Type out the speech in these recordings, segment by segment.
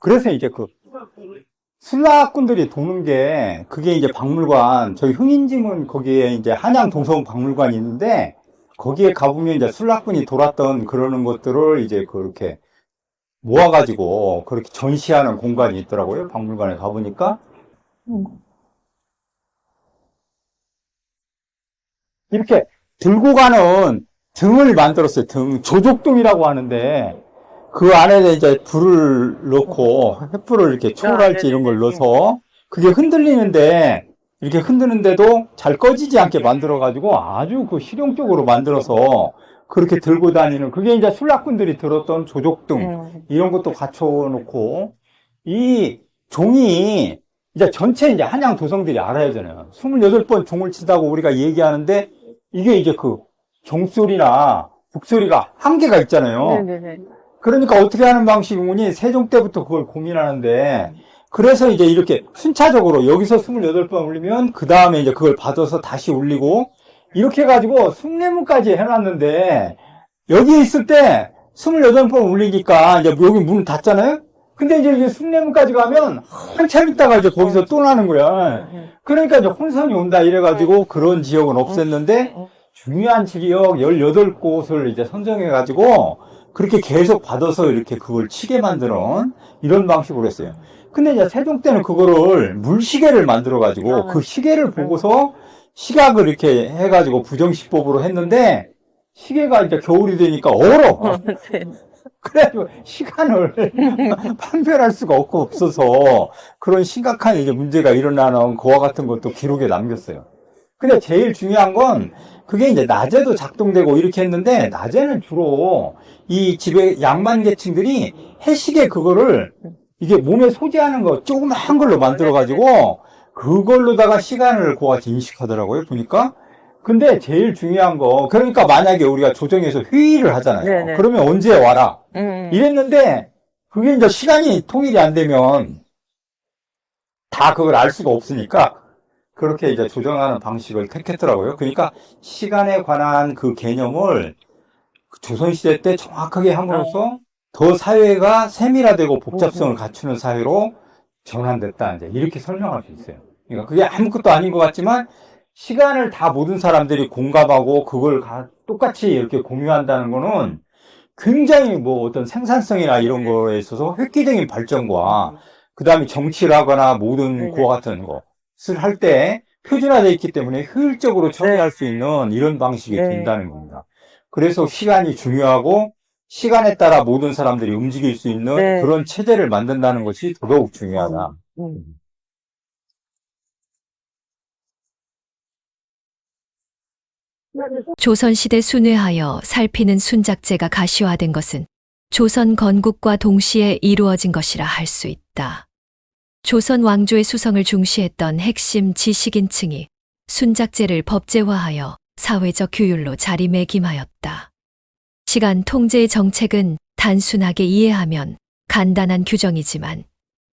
그래서 이제 그 신라꾼들이 도는 게 그게 이제 박물관, 저희 흥인지문 거기에 이제 한양 동서원 박물관이 있는데 거기에 가보면 이제 신라꾼이 돌았던 그러는 것들을 이제 그렇게 모아가지고 그렇게 전시하는 공간이 있더라고요. 박물관에 가보니까. 이렇게 들고 가는 등을 만들었어요. 등. 조족등이라고 하는데 그 안에 이제 불을 넣고 횃불을 이렇게 초월할지 이런 걸 넣어서 그게 흔들리는데 이렇게 흔드는데도 잘 꺼지지 않게 만들어가지고 아주 그 실용적으로 만들어서 그렇게 들고 다니는 그게 이제 술락꾼들이 들었던 조족등 이런 것도 갖춰놓고 이 종이 이제 전체 이제 한양 도성들이 알아야 되잖아요. 28번 종을 치다고 우리가 얘기하는데 이게 이제 그 종소리나 북소리가 한계가 있잖아요. 네네네. 그러니까 어떻게 하는 방식이니 세종 때부터 그걸 고민하는데 그래서 이제 이렇게 순차적으로 여기서 28번 울리면 그 다음에 이제 그걸 받아서 다시 울리고 이렇게 해가지고 숭례문까지 해놨는데 여기 있을 때 28번 울리니까 이제 여기 문 닫잖아요? 근데 이제 숭례문까지 가면 한참 있다가 이제 거기서 또 나는 거야. 그러니까 이제 혼선이 온다 이래가지고 그런 지역은 없앴는데 중요한 지역 18곳을 이제 선정해가지고 그렇게 계속 받아서 이렇게 그걸 치게 만드는 이런 방식으로 했어요. 근데 이제 세종 때는 그거를 물시계를 만들어가지고 그 시계를 보고서 시각을 이렇게 해가지고 부정시법으로 했는데 시계가 이제 겨울이 되니까 얼어. 그래가지고 시간을 판별할 수가 없어서 그런 심각한 이제 문제가 일어나는 그와 같은 것도 기록에 남겼어요. 근데 제일 중요한 건 그게 이제 낮에도 작동되고 이렇게 했는데 낮에는 주로 이 집의 양반 계층들이 해시계 그거를 이게 몸에 소지하는 거 조그만 걸로 만들어 가지고 그걸로다가 시간을 그같이 인식하더라고요 보니까. 근데 제일 중요한 거 그러니까 만약에 우리가 조정에서 회의를 하잖아요. 네네. 그러면 언제 와라 이랬는데 그게 이제 시간이 통일이 안 되면 다 그걸 알 수가 없으니까 그렇게 이제 조정하는 방식을 택했더라고요. 그러니까 시간에 관한 그 개념을 조선시대 때 정확하게 함으로써 더 사회가 세밀화되고 복잡성을 갖추는 사회로 전환됐다. 이제 이렇게 설명할 수 있어요. 그러니까 그게 아무것도 아닌 것 같지만 시간을 다 모든 사람들이 공감하고 그걸 똑같이 이렇게 공유한다는 거는 굉장히 뭐 어떤 생산성이나 이런 거에 있어서 획기적인 발전과 그 다음에 정치를 하거나 모든 그와 같은 것을 할 때 표준화되어 있기 때문에 효율적으로 처리할 수 있는 이런 방식이 된다는 겁니다. 그래서 시간이 중요하고 시간에 따라 모든 사람들이 움직일 수 있는 그런 체제를 만든다는 것이 더더욱 중요하다. 조선시대 순회하여 살피는 순작제가 가시화된 것은 조선 건국과 동시에 이루어진 것이라 할 수 있다. 조선 왕조의 수성을 중시했던 핵심 지식인층이 순작제를 법제화하여 사회적 규율로 자리매김하였다. 시간 통제의 정책은 단순하게 이해하면 간단한 규정이지만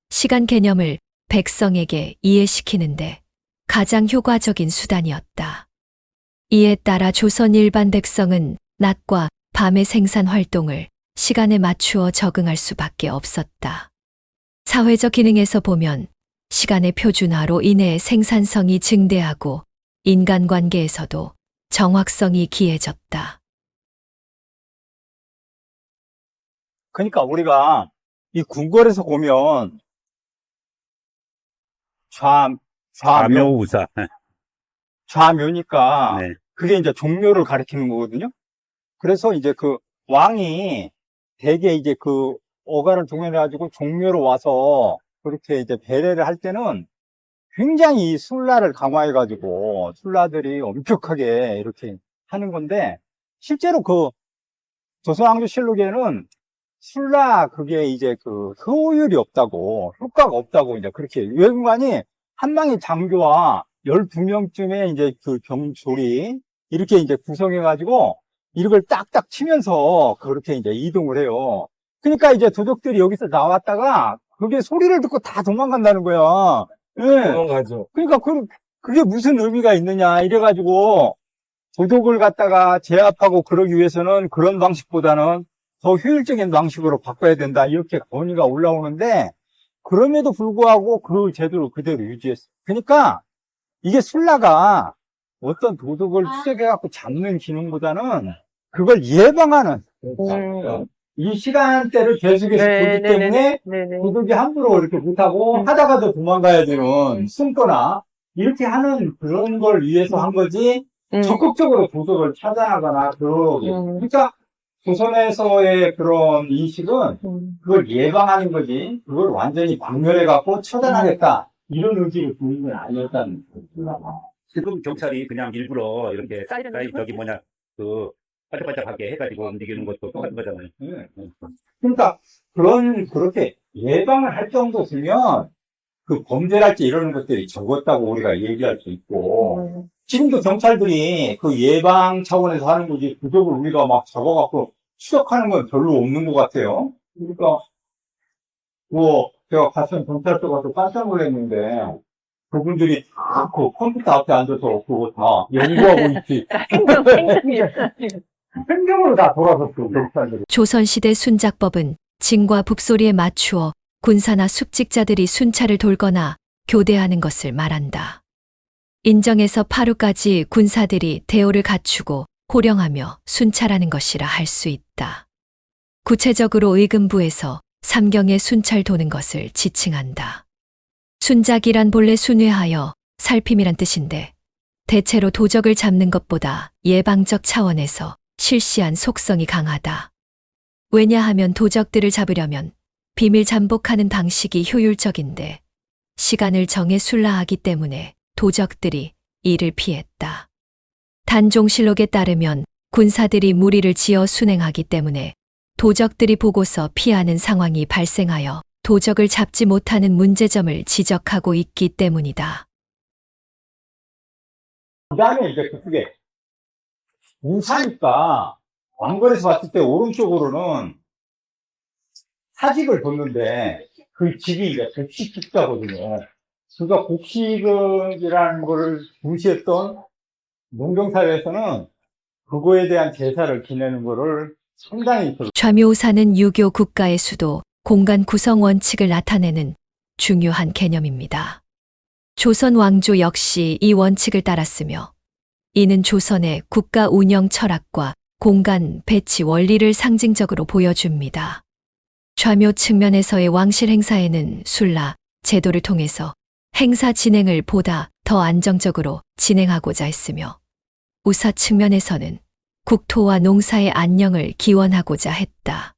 시간 개념을 백성에게 이해시키는데 가장 효과적인 수단이었다. 이에 따라 조선 일반 백성은 낮과 밤의 생산 활동을 시간에 맞추어 적응할 수밖에 없었다. 사회적 기능에서 보면 시간의 표준화로 인해 생산성이 증대하고 인간관계에서도 정확성이 기해졌다. 그러니까 우리가 이 궁궐에서 보면 좌묘우사. 좌묘니까 네. 그게 이제 종묘를 가리키는 거거든요. 그래서 이제 그 왕이 대개 이제 그 어가를 동원해가지고 종묘로 와서 그렇게 이제 배례를 할 때는 굉장히 이 술라를 강화해가지고 술라들이 엄격하게 이렇게 하는 건데 실제로 그 조선왕조실록에는 술라 그게 이제 그 효율이 없다고 효과가 없다고 이제 그렇게 외국관이 한방의 장교와 12명쯤의 이제 그 경졸이 이렇게 이제 구성해가지고 이걸 딱딱 치면서 그렇게 이제 이동을 해요. 그러니까 이제 도적들이 여기서 나왔다가 그게 소리를 듣고 다 도망간다는 거야. 예. 도망가죠. 그러니까 그게 무슨 의미가 있느냐 이래가지고 도덕을 갖다가 제압하고 그러기 위해서는 그런 방식보다는 더 효율적인 방식으로 바꿔야 된다 이렇게 건의가 올라오는데 그럼에도 불구하고 그 제도를 그대로 유지했어요. 그러니까 이게 술라가 어떤 도덕을 추적해갖고 잡는 기능보다는 그걸 예방하는, 그러니까 이 시간대를 계속해서 보기 때문에 네네. 도둑이 함부로 이렇게 못하고 하다가도 도망가야 되는 숨거나 이렇게 하는 그런 걸 위해서 한 거지 적극적으로 도둑을 찾아나가나 그러니까 조선에서의 그런 인식은 그걸 예방하는 거지 그걸 완전히 박멸해갖고 처단하겠다 이런 의지를 보이는 건 아니었다는 거죠. 지금 경찰이 그냥 일부러 이렇게 사이렌 저기 뭐냐 그 반짝반짝하게 해가지고 움직이는 것도 똑같은 거잖아요. 그러니까 그렇게 예방을 할 정도면 그 범죄랄지 이러는 것들이 적었다고 우리가 얘기할 수 있고 지금도 경찰들이 그 예방 차원에서 하는 거지 그쪽을 우리가 막 잡아갖고 추적하는 건 별로 없는 것 같아요. 그러니까 뭐 제가 갔던 경찰서 가서 깜짝 놀랐는데 그분들이 다 그 컴퓨터 앞에 앉아서 그거 다 연구하고 있지. 행정으로 다 돌아섰어 경찰들이. 조선시대 순작법은 진과 북소리에 맞추어 군사나 숙직자들이 순찰을 돌거나 교대하는 것을 말한다. 인정에서 파루까지 군사들이 대오를 갖추고 호령하며 순찰하는 것이라 할 수 있다. 구체적으로 의금부에서 삼경에 순찰 도는 것을 지칭한다. 순작이란 본래 순회하여 살핌이란 뜻인데 대체로 도적을 잡는 것보다 예방적 차원에서 실시한 속성이 강하다. 왜냐하면 도적들을 잡으려면 비밀 잠복하는 방식이 효율적인데 시간을 정해 순라하기 때문에 도적들이 이를 피했다. 단종실록에 따르면 군사들이 무리를 지어 순행하기 때문에 도적들이 보고서 피하는 상황이 발생하여 도적을 잡지 못하는 문제점을 지적하고 있기 때문이다. 그 다음에 이제 그쪽에 우사니까 왕건에서 봤을 때 오른쪽으로는 사직을 뒀는데 그 직이 이제 곡식직자거든요. 그러니까 곡식이라는 거를 무시했던 농경사회에서는 그거에 대한 제사를 지내는 거를 상당히 좌묘우사는 유교 국가의 수도, 공간 구성 원칙을 나타내는 중요한 개념입니다. 조선 왕조 역시 이 원칙을 따랐으며 이는 조선의 국가 운영 철학과 공간 배치 원리를 상징적으로 보여줍니다. 좌묘 측면에서의 왕실 행사에는 순라, 제도를 통해서 행사 진행을 보다 더 안정적으로 진행하고자 했으며 우사 측면에서는 국토와 농사의 안녕을 기원하고자 했다.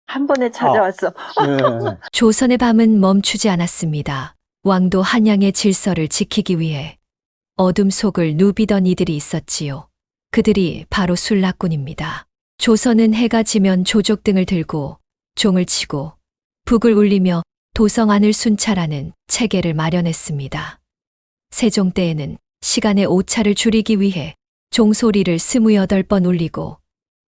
한 번에 찾아왔어. 네. 조선의 밤은 멈추지 않았습니다. 왕도 한양의 질서를 지키기 위해 어둠 속을 누비던 이들이 있었지요. 그들이 바로 순라꾼입니다. 조선은 해가 지면 조족 등을 들고 종을 치고 북을 울리며 도성 안을 순찰하는 체계를 마련했습니다. 세종 때에는 시간의 오차를 줄이기 위해 종소리를 28번 울리고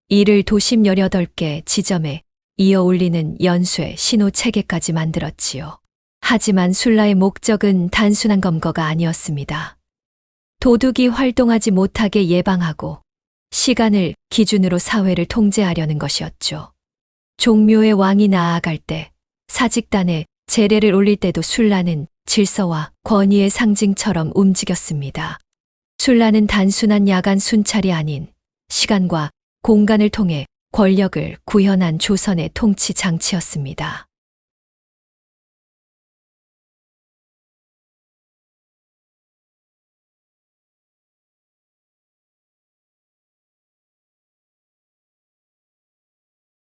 이를 도심 18개 지점에 이어 울리는 연쇄 신호 체계까지 만들었지요. 하지만 순라의 목적은 단순한 검거가 아니었습니다. 도둑이 활동하지 못하게 예방하고 시간을 기준으로 사회를 통제하려는 것이었죠. 종묘의 왕이 나아갈 때, 사직단에 제례를 올릴 때도 순라는 질서와 권위의 상징처럼 움직였습니다. 순라는 단순한 야간 순찰이 아닌 시간과 공간을 통해 권력을 구현한 조선의 통치 장치였습니다.